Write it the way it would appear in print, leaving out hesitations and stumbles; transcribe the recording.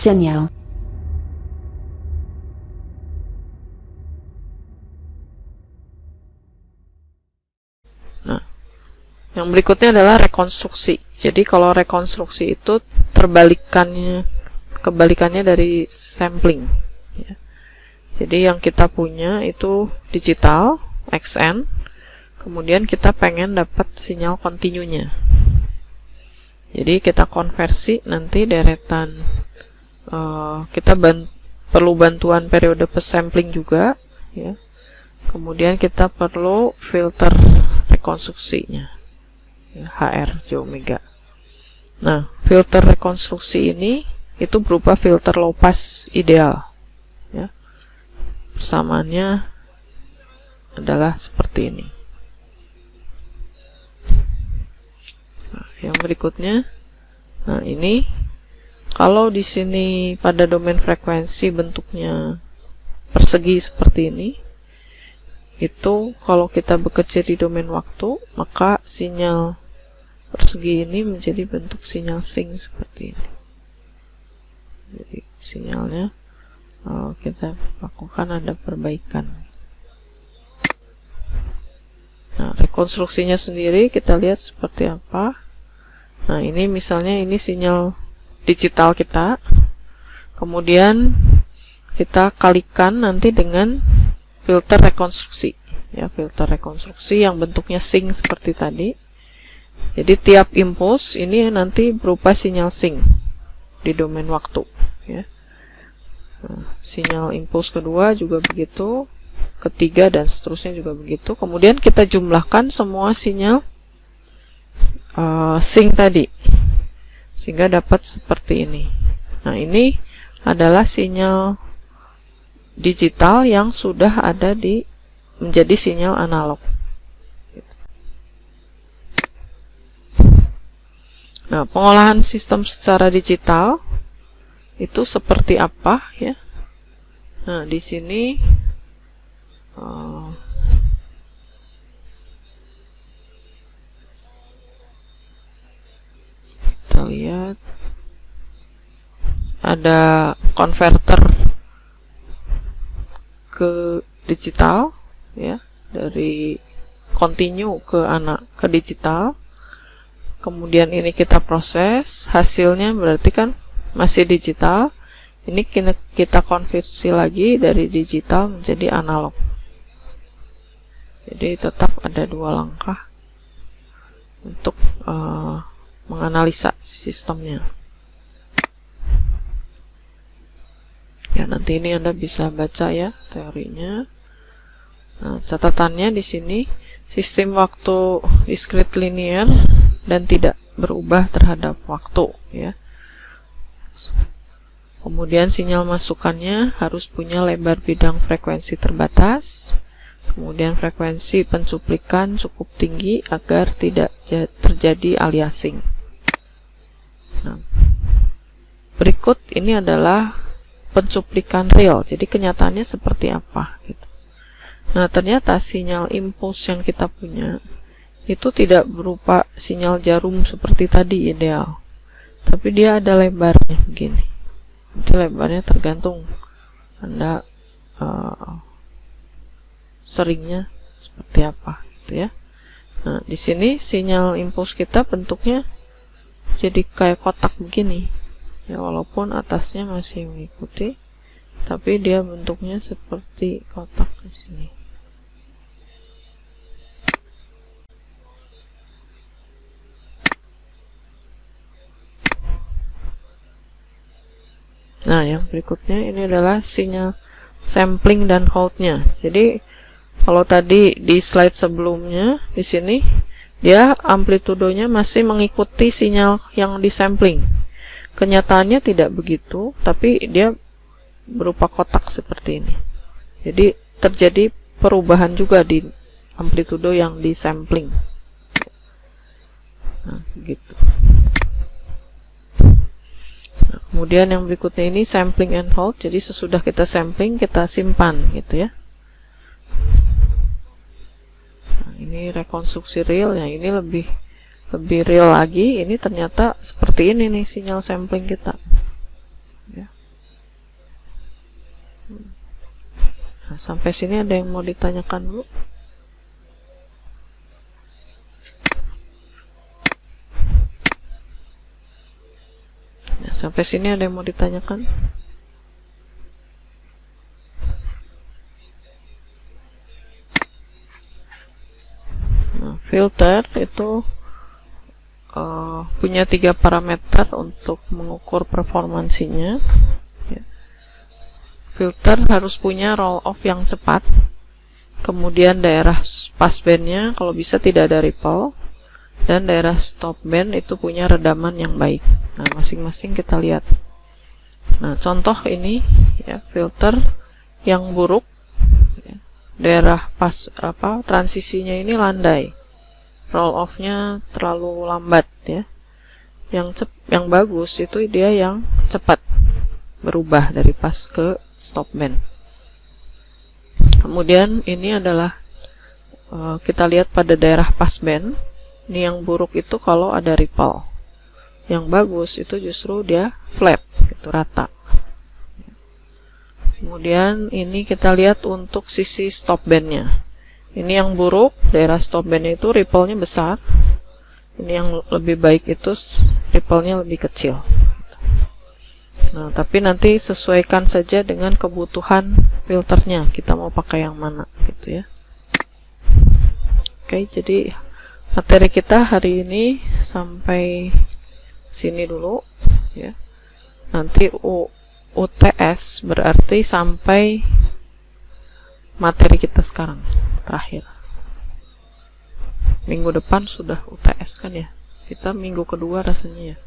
sinyal. Nah, yang berikutnya adalah rekonstruksi. Jadi kalau rekonstruksi itu kebalikannya dari sampling. Ya. Jadi yang kita punya itu digital, XN, kemudian kita pengen dapat sinyal kontinunya. Jadi kita konversi nanti deretan, kita perlu bantuan periode sampling juga, ya. Kemudian kita perlu filter rekonstruksinya, ya, HR J omega. Nah, filter rekonstruksi ini itu berupa filter low pass ideal, ya. Persamaannya adalah seperti ini. Nah, yang berikutnya, nah ini kalau di sini pada domain frekuensi bentuknya persegi seperti ini, itu kalau kita bekerja di domain waktu, maka sinyal persegi ini menjadi bentuk sinyal sync seperti ini. Jadi sinyalnya kita lakukan ada perbaikan. Nah, rekonstruksinya sendiri kita lihat seperti apa. Nah, ini misalnya ini sinyal digital kita, kemudian kita kalikan nanti dengan filter rekonstruksi, ya, filter rekonstruksi yang bentuknya sync seperti tadi. Jadi tiap impuls ini nanti berupa sinyal sync di domain waktu, ya. Nah, sinyal impuls kedua juga begitu, ketiga dan seterusnya juga begitu. Kemudian kita jumlahkan semua sinyal sync tadi sehingga dapat seperti ini. Nah, ini adalah sinyal digital yang sudah ada menjadi sinyal analog. Nah, pengolahan sistem secara digital itu seperti apa, ya? Nah, di sini kita lihat ada konverter ke digital, ya, dari continue ke digital. Kemudian ini kita proses, hasilnya berarti kan masih digital. Ini kita konversi lagi dari digital menjadi analog. Jadi tetap ada dua langkah untuk menganalisa sistemnya. Ya, nanti ini Anda bisa baca, ya, teorinya. Nah, catatannya di sini, sistem waktu discrete linear dan tidak berubah terhadap waktu, ya. Kemudian sinyal masukannya harus punya lebar bidang frekuensi terbatas. Kemudian frekuensi pencuplikan cukup tinggi agar tidak terjadi aliasing. Nah, berikut ini adalah pencuplikan real. Jadi kenyataannya seperti apa, gitu. Nah, ternyata sinyal impuls yang kita punya itu tidak berupa sinyal jarum seperti tadi ideal, tapi dia ada lebarnya begini. Itu lebarnya tergantung Anda seringnya seperti apa, gitu, ya. Nah, di sini sinyal impuls kita bentuknya jadi kayak kotak begini, ya, walaupun atasnya masih mengikuti, tapi dia bentuknya seperti kotak di sini. Nah, yang berikutnya ini adalah sinyal sampling dan hold-nya. Jadi kalau tadi di slide sebelumnya di sini dia amplitudonya masih mengikuti sinyal yang disampling. Kenyataannya tidak begitu, tapi dia berupa kotak seperti ini. Jadi terjadi perubahan juga di amplitudo yang disampling. Nah, begitu. Nah, kemudian yang berikutnya ini sampling and hold. Jadi sesudah kita sampling, kita simpan, gitu, ya. Nah, ini rekonstruksi real, ya. Ini lebih real lagi. Ini ternyata seperti ini nih sinyal sampling kita, ya. Nah, sampai sini ada yang mau ditanyakan dulu? Nah, sampai sini ada yang mau ditanyakan? Nah, filter itu punya 3 parameter untuk mengukur performansinya. Filter harus punya roll off yang cepat, kemudian daerah passbandnya kalau bisa tidak ada ripple, dan daerah stop band itu punya redaman yang baik. Nah, masing-masing kita lihat. Nah, contoh ini ya, filter yang buruk, ya, daerah transisinya ini landai, roll off-nya terlalu lambat ya. Yang bagus itu dia yang cepat berubah dari pass ke stop band. Kemudian ini adalah kita lihat pada daerah pass band. Ini yang buruk itu kalau ada ripple. Yang bagus itu justru dia flat, gitu, rata. Kemudian ini kita lihat untuk sisi stop bandnya. Ini yang buruk, daerah stop bandnya itu ripple-nya besar. Ini yang lebih baik itu ripple-nya lebih kecil. Nah, tapi nanti sesuaikan saja dengan kebutuhan filternya. Kita mau pakai yang mana, gitu ya. Oke, jadi materi kita hari ini sampai sini dulu, ya. Nanti UTS berarti sampai materi kita sekarang terakhir. Minggu depan sudah UTS kan ya. Kita minggu kedua rasanya ya.